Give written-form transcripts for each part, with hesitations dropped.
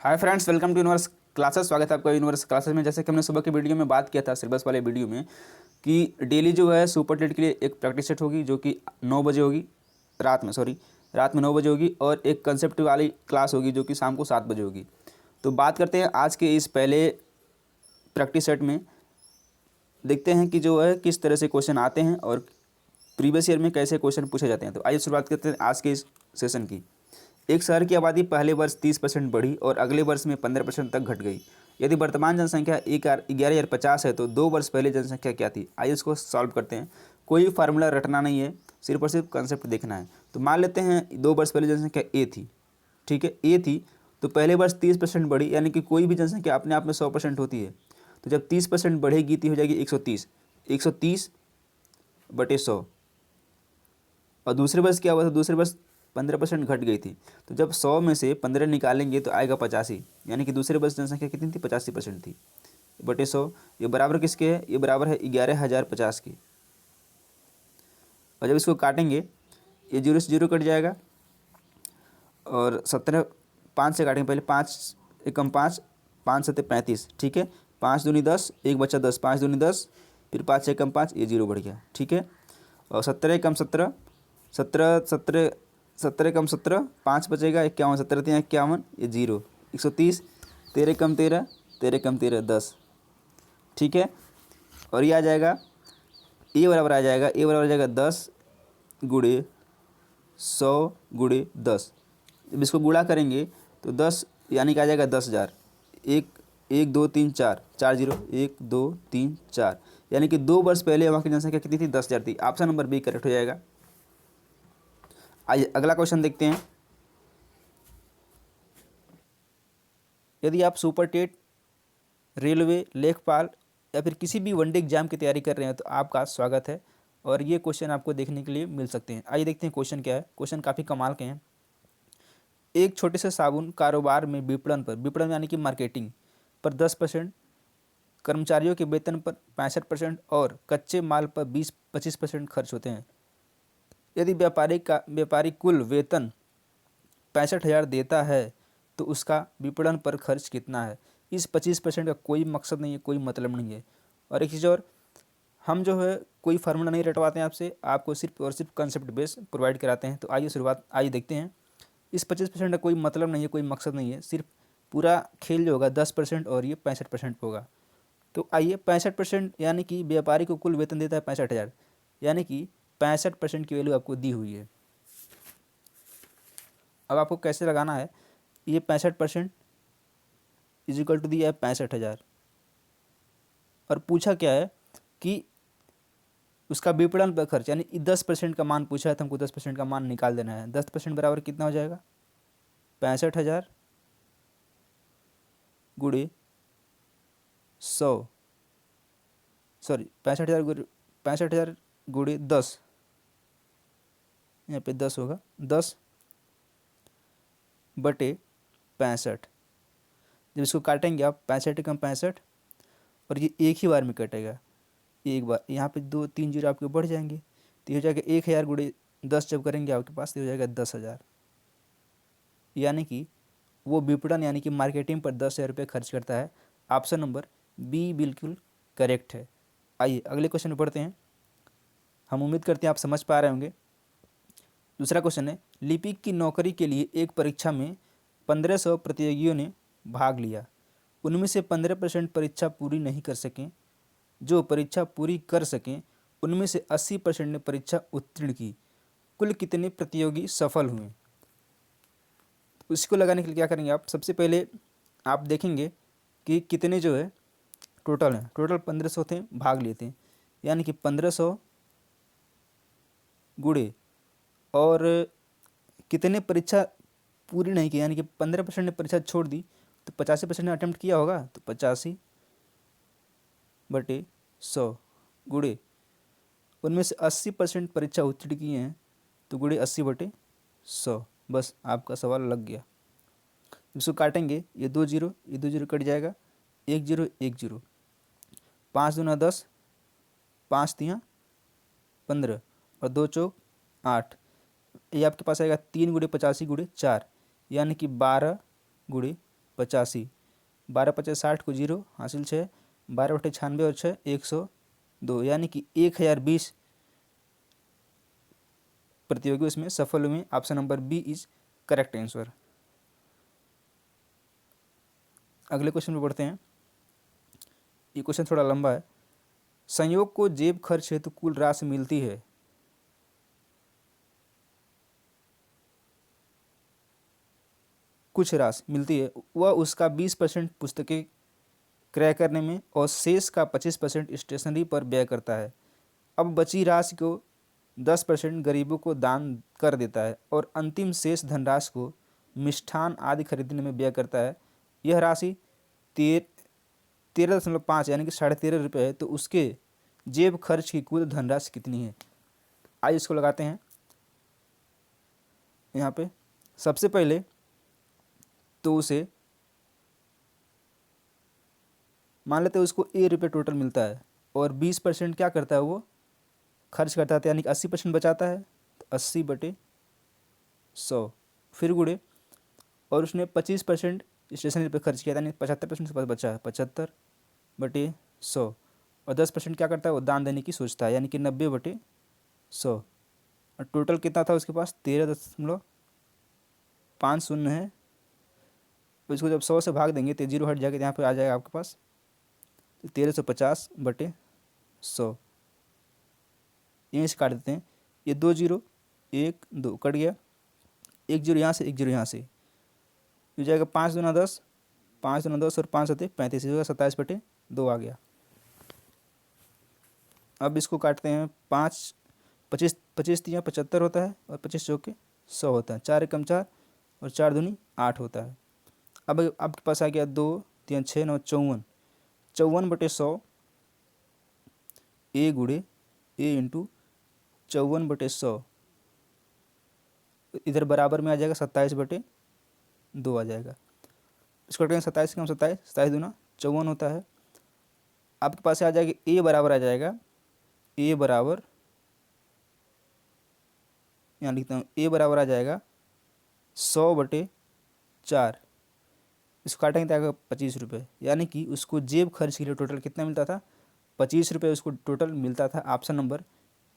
Hi friends, welcome to universe classes. स्वागत है आपका यूनिवर्स क्लासेस में। जैसे कि हमने सुबह के वीडियो में बात किया था, सिलेबस वाले वीडियो में, कि डेली जो है सुपर टेट के लिए एक प्रैक्टिस सेट होगी जो कि 9 बजे होगी, रात में 9 बजे होगी, और एक कंसेप्ट वाली क्लास होगी जो कि शाम को 7 बजे होगी। तो बात करते हैं आज के इस पहले प्रैक्टिस सेट में। देखते हैं कि जो है किस तरह से क्वेश्चन आते हैं और प्रीवियस ईयर में कैसे क्वेश्चन पूछे जाते हैं। तो आइए शुरुआत करते हैं आज के इस सेशन की। एक शहर की आबादी पहले वर्ष 30% बढ़ी और अगले वर्ष में 15% तक घट गई। यदि वर्तमान जनसंख्या 11,050 है तो 2 वर्ष पहले जनसंख्या क्या थी। आइए इसको सॉल्व करते हैं। कोई फार्मूला रटना नहीं है, सिर्फ और सिर्फ कंसेप्ट देखना है। तो मान लेते हैं 2 वर्ष पहले जनसंख्या ए थी। ठीक है, ए थी तो पहले वर्ष 30% बढ़ी, यानी कि कोई भी जनसंख्या अपने आप में 100% होती है। तो जब 30% बढ़ेगी तो हो जाएगी 130। 130 बटे 100। और दूसरे वर्ष क्या हुआ था, दूसरे वर्ष 15% घट गई थी। तो जब 100 में से 15 निकालेंगे तो आएगा 85, यानी कि दूसरे वर्ष जनसंख्या कितनी थी, 85% थी, बटे 100। ये बराबर किसके है, ये बराबर है 11,050 के। और जब इसको काटेंगे, ये जीरो से जीरो कट जाएगा और 17 5 से काटेंगे। पहले 5 एकम 5, 5 सत्ते 35। ठीक है, 5 दूनी 10, एक बचा 10, 5 दूनी 10, फिर 5 एकम 5, ये जीरो बढ़ गया। ठीक है, और 17 एकम 17, 17 17 17 कम 17, 5 बचेगा 51, 17 3 51, ये जीरो। 130, 13 कम 13, 13 कम 13 10। ठीक है, और ये आ जाएगा, ए बराबर आ जाएगा, ए बराबर आ जाएगा 10 गुड़े 100 गुड़े 10। जब इसको गुणा करेंगे तो 10 यानी कि आ जाएगा 10,000। एक 1 2 3 4, 4 जीरो, 1 2 3 4, यानी कि 2 वर्ष पहले वहाँ की जनसंख्या कितनी थी, 10,000 थी। ऑप्शन नंबर बी करेक्ट हो जाएगा। आइए अगला क्वेश्चन देखते हैं। यदि आप सुपर टेट, रेलवे, लेखपाल या फिर किसी भी वनडे एग्जाम की तैयारी कर रहे हैं तो आपका स्वागत है, और ये क्वेश्चन आपको देखने के लिए मिल सकते हैं। आइए देखते हैं क्वेश्चन क्या है। क्वेश्चन काफ़ी कमाल के हैं। एक छोटे से साबुन कारोबार में विपणन यानी कि मार्केटिंग पर 10%, कर्मचारियों के वेतन पर 65% और कच्चे माल पर 20-25% खर्च होते हैं। यदि व्यापारी कुल वेतन 65,000 देता है तो उसका विपणन पर खर्च कितना है। इस 25% का कोई मकसद नहीं है, कोई मतलब नहीं है। और एक चीज़ और, हम जो है कोई फार्मूला नहीं रटवाते हैं आपसे, आपको सिर्फ और सिर्फ कंसेप्ट बेस प्रोवाइड कराते हैं। तो आइए देखते हैं। इस 25% का कोई मतलब नहीं है, कोई मकसद नहीं है, सिर्फ पूरा खेल जो होगा 10% और ये 65% होगा। तो आइए 65%, यानी कि व्यापारी को कुल वेतन देता है 65,000, यानी कि 65% की वैल्यू आपको दी हुई है। अब आपको कैसे लगाना है, ये 65% इज इक्वल टू दिया है 65,000, और पूछा क्या है कि उसका विपणन पर खर्च, यानी 10% का मान पूछा है तो हमको 10% का मान निकाल देना है। 10% बराबर कितना हो जाएगा, 65,000 गुड़े 100, सॉरी 65,000 गुड़े 10, यहाँ पे 10 होगा, 10 बटे 65। जब इसको काटेंगे आप, 65 कम 65, और ये एक ही बार में कटेगा, एक बार। यहाँ पे 2 3 जीरो आपके बढ़ जाएंगे, तो ये हो जाएगा 1,000 गुड़े 10 जब करेंगे आपके पास, तो हो जाएगा 10,000। यानी कि वो विपणन यानी कि मार्केटिंग पर 10,000 रुपये खर्च करता है। ऑप्शन नंबर बी बिल्कुल करेक्ट है। आइए अगले क्वेश्चन में पढ़ते हैं। हम उम्मीद करते हैं आप समझ पा रहे होंगे। दूसरा क्वेश्चन है, लिपिक की नौकरी के लिए एक परीक्षा में 1500 प्रतियोगियों ने भाग लिया। उनमें से 15% परीक्षा पूरी नहीं कर सकें। जो परीक्षा पूरी कर सकें उनमें से 80% ने परीक्षा उत्तीर्ण की। कुल कितने प्रतियोगी सफल हुए। तो इसको लगाने के लिए क्या करेंगे आप, सबसे पहले आप देखेंगे कि कितने जो है टोटल हैं। टोटल 1500 थे, भाग लिए थे, यानी कि 1500 गुणे और कितने परीक्षा पूरी नहीं की, यानी कि 15% ने परीक्षा छोड़ दी, तो 85% ने अटेम्प्ट किया होगा, तो 85 बटे 100 गुणे उनमें से 80% परीक्षा उत्तीर्ण किए हैं, तो गुणे 80 बटे 100। बस आपका सवाल लग गया। इसको काटेंगे, ये 2 जीरो, ये 2 जीरो कट जाएगा, 1 जीरो 1 जीरो, 5 दूना 10, 5 तियाँ 15, और 2 चौक 8। ये आपके पास आएगा 3 गुणे 85 गुणे 4, यानी कि 12 गुणे 85, 12×5 = 60 को 0 हासिल 6, 12/96 और 6 102, यानी कि 1020 प्रतियोगी उसमें सफल हुए। Option number B is correct answer. अगले क्वेश्चन पे बढ़ते हैं। ये क्वेश्चन थोड़ा लंबा है। संयोग को जेब खर्च हेतु कुल राशि मिलती है। कुछ राशि मिलती है, वह उसका 20% पुस्तकें क्रय करने में और शेष का 25% स्टेशनरी पर व्यय करता है। अब बची राशि को 10% गरीबों को दान कर देता है और अंतिम शेष धनराशि को मिष्ठान आदि खरीदने में व्यय करता है। यह राशि 13.5 यानी कि 13.5 रुपये है, तो उसके जेब खर्च की कुल धनराशि कितनी है? आइए इसको लगाते हैं। यहाँ पे सबसे पहले तो उसे मान लेते हैं उसको ₹A टोटल मिलता है और 20% क्या करता है वो खर्च करता है, यानी कि 80% बचाता है। तो 80/100 फिर गुड़े, और उसने 25% स्टेशनरी पे खर्च किया, यानी 75% उसके पास बचा है। 75/100 और 10% क्या करता है वो दान देने की सोचता है, यानी कि 90/100। और टोटल कितना था उसके पास? 13.50 है। तो इसको जब 100 से भाग देंगे तो 0 हट जाएगा, यहाँ पे आ जाएगा आपके पास 1350/100। यहीं से काट देते हैं। ये 2 0 1 2 कट गया, 1 0 यहाँ से 1 0 यहाँ से, हो जाएगा 5 दूना 10, 5 दूना 10 और 5 7 35, होगा 27/2 आ गया। अब इसको काटते हैं। 5 25 25 3 75 होता है और 25 चौके 100 होता है। 4 एकम 4 और 4 दूनी 8 होता है। अब आपके पास आ गया 2 3 6 9 54, 54/100 A गुड़े A इंटू 54/100, इधर बराबर में आ जाएगा 27/2 आ जाएगा। इसको करेंगे 27 कम 27, 27 दूना 54 होता है। आपके पास आ जाएगा A बराबर आ जाएगा, A बराबर यहाँ लिखता हूँ, A बराबर आ जाएगा 100/4। इसको काटेंगे तो आएगा 25 रुपये, यानी कि उसको जेब खर्च के लिए टोटल कितना मिलता था? 25 रुपये उसको टोटल मिलता था। ऑप्शन नंबर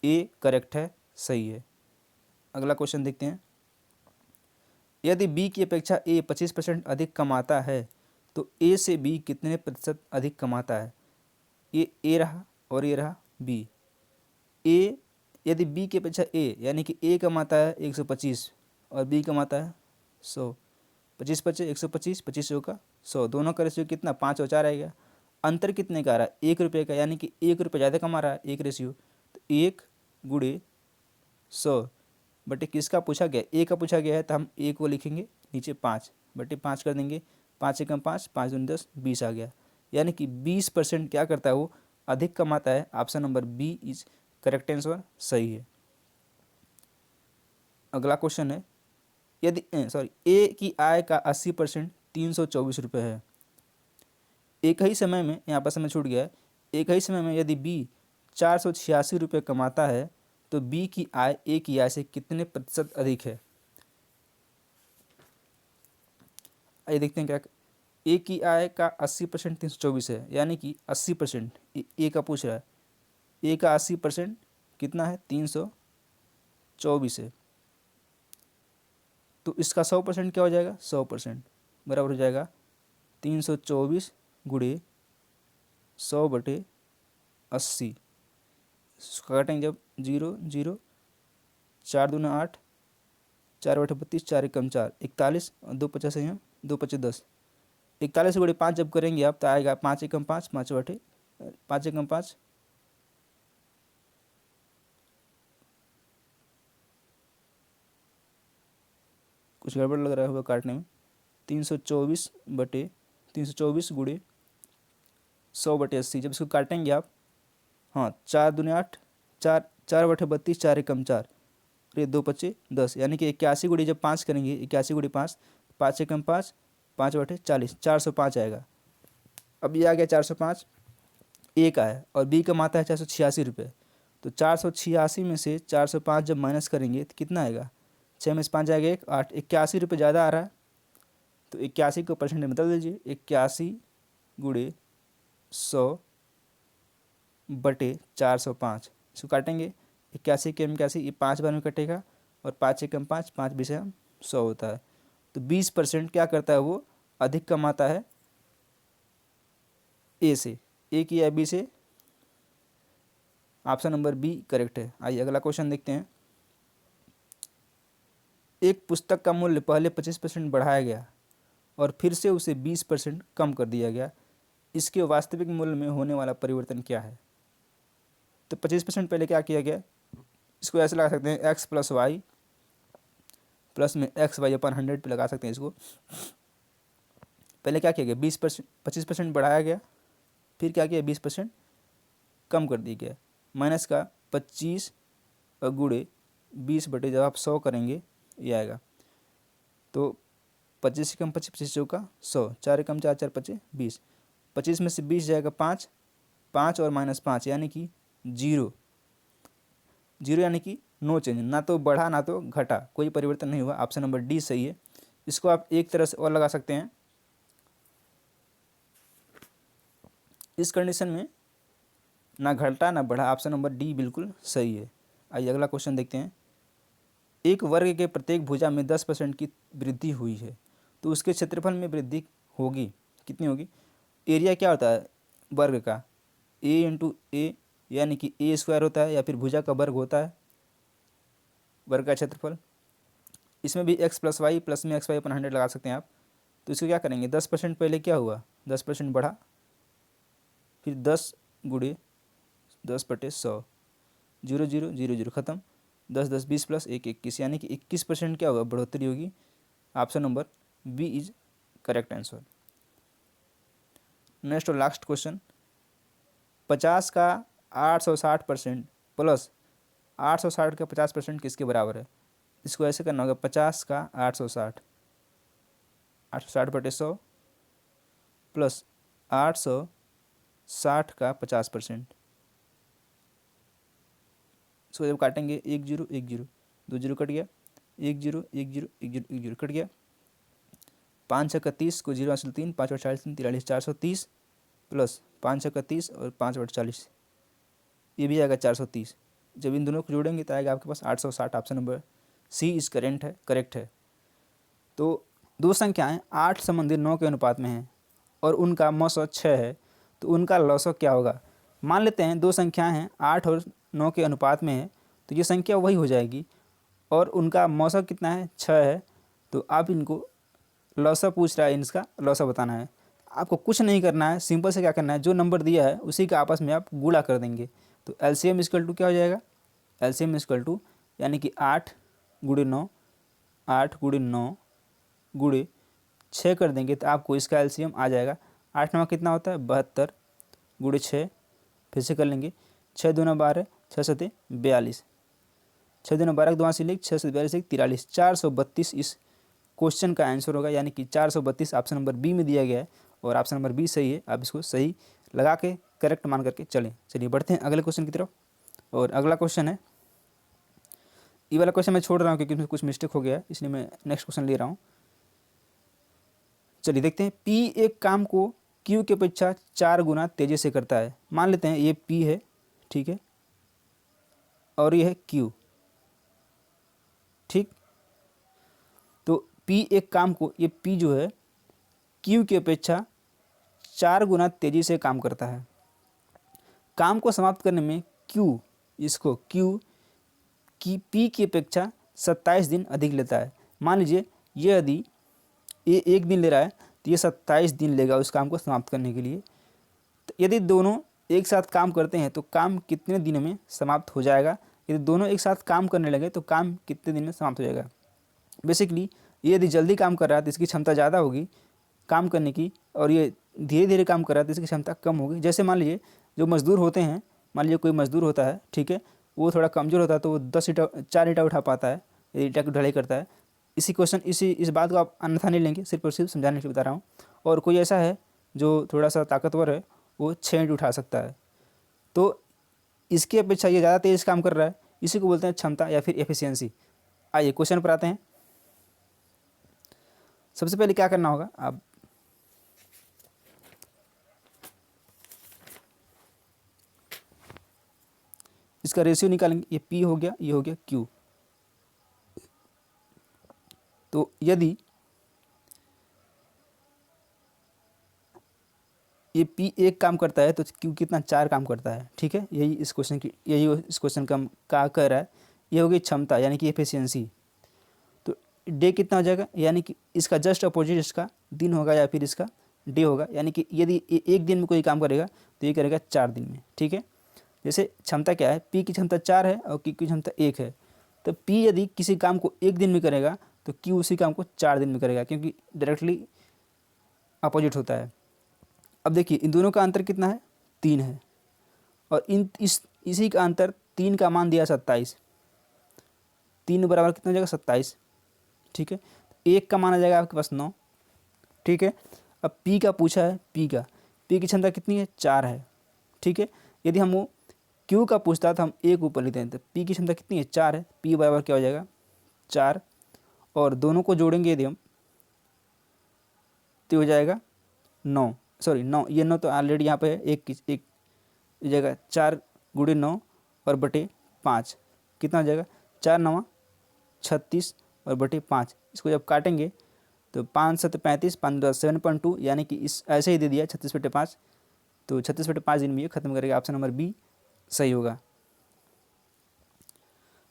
ए करेक्ट है, सही है। अगला क्वेश्चन देखते हैं। यदि बी की अपेक्षा ए 25% अधिक कमाता है तो ए से बी कितने प्रतिशत अधिक कमाता है? ये ए रहा और ये रहा बी। ए यदि बी की अपेक्षा ए यानी कि ए कमाता है 125 और बी कमाता है 100, 25 25 125, 25 का 100, दोनों का रेशियो कितना? 5 और 4 आएगा। अंतर कितने का आ रहा है? 1 रुपये का, यानी कि 1 रुपये ज़्यादा कमा रहा है, एक रेशियो। तो 1 गुणे 100 बटे किसका पूछा गया? ए का पूछा गया है, तो हम ए को लिखेंगे नीचे 5/5 कर देंगे। 5 एकम 5, 5 दूनी 10, 20 आ गया, यानी कि 20% क्या करता है वो अधिक कमाता है। Option number B is correct answer, सही है। अगला क्वेश्चन है। यदि ए की आय का 80% 324 रुपये है। एक ही समय में, यहाँ पर समय छूट गया है, एक ही समय में यदि बी 486 रुपये कमाता है तो बी की आय ए की आय से कितने प्रतिशत अधिक है? आइए देखते हैं क्या। ए की आय का 80% 324 है, यानी कि 80% ए का पूछ रहा है। ए का 80% कितना है? 324 है। तो इसका 100% क्या हो जाएगा? 100% बराबर हो जाएगा 324 गुणे 100/80। काटेंगे जब 0 0, 4 दूना 8, 4/32, 4 एकम 4, 41 और 2 50 यहाँ, 2 25 10, 41 गुणे 5 जब करेंगे आप तो आएगा 5 एकम 5, 5 एकम 5, कुछ गड़बड़ लग रहा होगा काटने में। 324 गुणे 100/80 जब इसको काटेंगे आप, हाँ 4 दूने 8, 4/32, 4 एकम 4, ये 2 25 10, यानी कि 81 गुणे जब 5 करेंगे, 81 गुणे 5, 5 एकम 5, 5/40, 405 आएगा। अब ये आ गया 405 ए का है और बी कमाता है 486 रुपये। तो 486 में से 405 जब माइनस करेंगे तो कितना आएगा? 6 में से 5 जाएगा 1, 8, 81 रुपये ज़्यादा आ रहा है। तो 81 को परसेंट में बदल दीजिए, 81 गुणे 100 बटे 405। इसको काटेंगे, 81 के 81, ये 5 बार में कटेगा और 5 से कम 5, 5 बीस 100 होता है। तो 20% क्या करता है, वो अधिक कमाता है ए से। ए की या बी से? ऑप्शन नंबर बी करेक्ट है। आइए अगला क्वेश्चन देखते हैं। एक पुस्तक का मूल्य पहले 25% बढ़ाया गया और फिर से उसे 20% कम कर दिया गया, इसके वास्तविक मूल्य में होने वाला परिवर्तन क्या है? तो 25% पहले क्या किया गया, इसको ऐसे लगा सकते हैं, एक्स प्लस वाई प्लस में एक्स वाई अपन 100 पे लगा सकते हैं इसको। पहले क्या किया गया, 25% बढ़ाया गया, फिर क्या किया, 20% कम कर दिया गया। माइनस का 25 और गुणे 20 बटे जब आप 100 करेंगे ये आएगा। तो 25 से कम 25, 25 चौका 100, 4 कम 4, 4 25 20, 25 में से 20 जाएगा 5, 5 और माइनस 5 यानी कि 0, यानी कि नो चेंज, ना तो बढ़ा ना तो घटा, कोई परिवर्तन नहीं हुआ। ऑप्शन नंबर डी सही है। इसको आप एक तरह से और लगा सकते हैं, इस कंडीशन में ना घटा ना बढ़ा, ऑप्शन नंबर डी बिल्कुल सही है। आइए अगला क्वेश्चन देखते हैं। एक वर्ग के प्रत्येक भुजा में 10% की वृद्धि हुई है, तो उसके क्षेत्रफल में वृद्धि होगी, कितनी होगी? एरिया क्या होता है वर्ग का, ए इंटू ए, यानी कि ए स्क्वायर होता है, या फिर भुजा का वर्ग होता है वर्ग का क्षेत्रफल। इसमें भी एक्स प्लस वाई प्लस में एक्स वाई अपन 100 लगा सकते हैं आप। तो इसको क्या करेंगे, 10% पहले क्या हुआ, 10% बढ़ा, फिर 10 गुणे 10 बटे 100, 0 0 0 0 खत्म, 10 10 20 प्लस 1 21, यानी कि 21% क्या होगा, बढ़ोतरी होगी। Option number B is correct answer. Next और लास्ट क्वेश्चन। 50 का 860% प्लस 860 का 50% किसके बराबर है? इसको ऐसे करना होगा, 50 का 860, 860 बटे 100 प्लस 860 का 50%। इसको जब काटेंगे 1 0 1 0, 2 0 कट गया, 1 0 1 0 1 0 1 0 कट गया, 5 6 30 को 0 हासिल 3, 5 40 3 43, 430 प्लस 5 6 30 और 5 40, ये भी आएगा 430। जब इन दोनों को जोड़ेंगे तो आएगा आपके पास 860। Option number C is correct है। तो दो संख्याएं 8 संबंधी 9 के अनुपात में हैं और उनका मौसो 6 है, तो उनका लौसो क्या होगा? मान लेते हैं दो संख्याएं हैं 8 और 9 के अनुपात में है, तो ये संख्या वही हो जाएगी और उनका मौसो कितना है, 6 है। तो आप इनको लौसो पूछ रहा है, इसका लौसो बताना है। आपको कुछ नहीं करना है, सिंपल से क्या करना है, जो नंबर दिया है उसी का आपस में आप गुणा कर देंगे। तो एलसीएम इक्वल टू क्या हो जाएगा, एलसीएम इक्वल टू यानी कि 8 गुणे 9, 8 गुणे 9 गुणे 6 कर देंगे तो आपको इसका एलसीएम आ जाएगा। 8 9 कितना होता है, 72 गुणे 6, फिर से कर लेंगे, 6 दूना 12, 6 सते 42, 6 दूना 12 2 से लिख, 6 से 42 43, 432 इस क्वेश्चन का आंसर होगा, यानी कि 432 ऑप्शन नंबर बी में दिया गया है और ऑप्शन नंबर बी सही है। आप इसको सही लगा के करेक्ट मान करके चलें। चलिए बढ़ते हैं अगले क्वेश्चन की तरफ। और अगला क्वेश्चन है, ये वाला क्वेश्चन मैं छोड़ रहा हूँ क्योंकि इसमें कुछ मिस्टेक हो गया है, इसलिए मैं नेक्स्ट क्वेश्चन ले रहा हूँ। चलिए देखते हैं। पी एक काम को क्यू की अपेक्षा 4 गुना तेजी से करता है। मान लेते हैं ये पी है, ठीक है, और ये है क्यू, ठीक। तो पी एक काम को, ये पी जो है क्यू की अपेक्षा 4 गुना तेजी से काम करता है। काम को समाप्त करने में क्यू, इसको क्यू की पी की अपेक्षा 27 दिन अधिक लेता है। मान लीजिए ये यदि ये 1 दिन ले रहा है तो ये 27 दिन लेगा उस काम को समाप्त करने के लिए। तो यदि दोनों एक साथ काम करते हैं तो काम कितने दिन में समाप्त हो जाएगा? यदि दोनों एक साथ काम करने लगे तो काम कितने दिन में समाप्त हो जाएगा? बेसिकली ये यदि जल्दी काम कर रहा है तो इसकी क्षमता ज़्यादा होगी काम करने की, और ये धीरे धीरे काम कर रहा है तो इसकी क्षमता कम होगी। जैसे मान लीजिए जो मज़दूर होते हैं, मान लीजिए कोई मज़दूर होता है, ठीक है, वो थोड़ा कमज़ोर होता है तो वो 4 ईंटा उठा पाता है यदि ईंटा की ढलाई करता है। इस बात को आप अन्यथा नहीं लेंगे, सिर्फ और सिर्फ समझाने के लिए बता रहा हूँ। और कोई ऐसा है जो थोड़ा सा ताकतवर है, वो 6 ईंट उठा सकता है, तो इसकी अपेक्षा ये ज़्यादा तेज़ काम कर रहा है, इसी को बोलते हैं क्षमता या फिर एफिशिएंसी। आइए क्वेश्चन पर आते हैं। सबसे पहले क्या करना होगा, आप इसका रेशियो निकालेंगे, ये P हो गया, ये हो गया Q। तो यदि ये P एक काम करता है तो Q कितना, 4 काम करता है। ठीक है, यही इस क्वेश्चन का कह रहा है। ये हो गई क्षमता यानी कि एफिशिएंसी। तो डे कितना हो जाएगा, यानी कि इसका जस्ट अपोजिट इसका दिन होगा या फिर इसका डे होगा, यानी कि यदि एक दिन में कोई काम करेगा तो ये करेगा 4 दिन में। ठीक है, जैसे क्षमता क्या है, P की क्षमता 4 है और Q की क्षमता 1 है। तो P यदि किसी काम को एक दिन में करेगा तो Q उसी काम को 4 दिन में करेगा, क्योंकि डायरेक्टली अपोजिट होता है। अब देखिए इन दोनों का अंतर कितना है, 3 है, और इसी का अंतर 3 का मान दिया 27। 3 बराबर कितना हो जाएगा, 27। ठीक है, 1 का मान आ जाएगा आपके पास 9। ठीक है, अब P का पूछा है, P की क्षमता कितनी है, 4 है। ठीक है, यदि हम वो Q का पूछता है तो हम 1 ऊपर लेते हैं, तो P की क्षमता कितनी है, 4 है। P बराबर क्या हो जाएगा, 4, और दोनों को जोड़ेंगे यदि हम तो हो जाएगा 9, सॉरी 9, ये 9 तो ऑलरेडी यहाँ पे है, एक जगह 4 गुणे 9 और बटे 5 कितना हो जाएगा, 4 9 36 और बटे 5। इसको जब काटेंगे तो 5 7 35, 5 10 7.2, यानी कि इस ऐसे ही दे दिया 36/5। तो 36/5 दिन में ये खत्म करेगा। ऑप्शन नंबर बी सही होगा।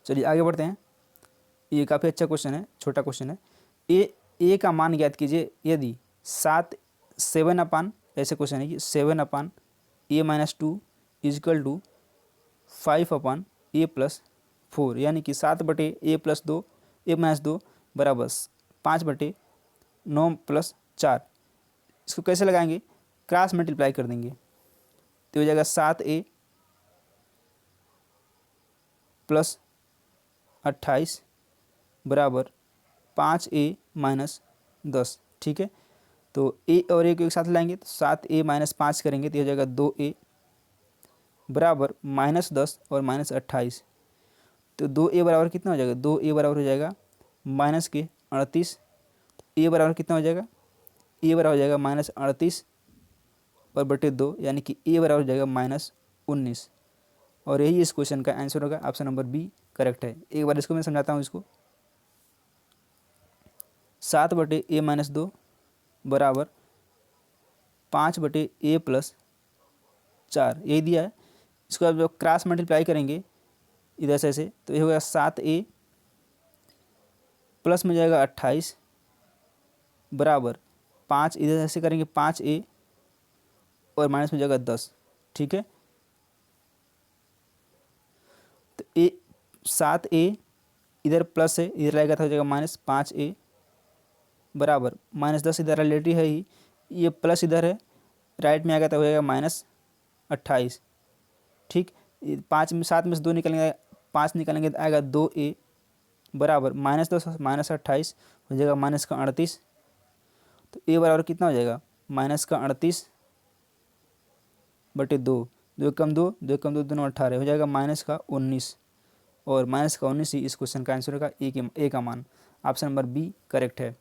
चलिए आगे बढ़ते हैं। ये काफ़ी अच्छा क्वेश्चन है, छोटा क्वेश्चन है। ए का मान ज्ञात कीजिए यदि 7 अपान, ऐसे क्वेश्चन है कि 7 / a-2 = 5/a+4, यानी कि 7/a+2 a-2 बराबर 5/9 + 4। इसको कैसे लगाएंगे, क्रॉस मल्टीप्लाई कर देंगे तो हो जाएगा 7a + 28 बराबर 5a - 10। ठीक है, तो a और a को एक साथ लाएंगे तो 7a - 5 करेंगे तो हो जाएगा 2a बराबर -10 और -28। तो 2a बराबर कितना हो जाएगा, 2a बराबर हो जाएगा -38। a बराबर कितना हो जाएगा, a बराबर हो जाएगा -38 और बटे 2, यानी कि a बराबर हो जाएगा -19। और यही इस क्वेश्चन का आंसर होगा। ऑप्शन नंबर बी करेक्ट है। एक बार इसको मैं समझाता हूँ। इसको 7/a - 2 बराबर 5/a+4, यही दिया है। इसको अब जब क्रॉस मल्टीप्लाई करेंगे इधर से ऐसे तो ये होगा 7a प्लस में जाएगा 28 बराबर 5, इधर ऐसे करेंगे 5a और माइनस में जाएगा 10। ठीक है, तो 7a इधर प्लस है, इधर रहेगा तो हो जाएगा -5a बराबर -10, इधर ऑलरेडी है ही, ये प्लस इधर है, राइट में आएगा तो हो जाएगा -28। ठीक, 5 में 7 में से 2 निकलेंगे, 5 निकलेंगे तो आएगा 2a बराबर -10 -28 हो जाएगा -38। तो a बराबर कितना हो जाएगा, -38/2, 2 कम 2, 2 कम 2 दोनों 18 हो जाएगा -19, और -19 ही इस क्वेश्चन का आंसर होगा। ए का मान। ऑप्शन नंबर बी करेक्ट है।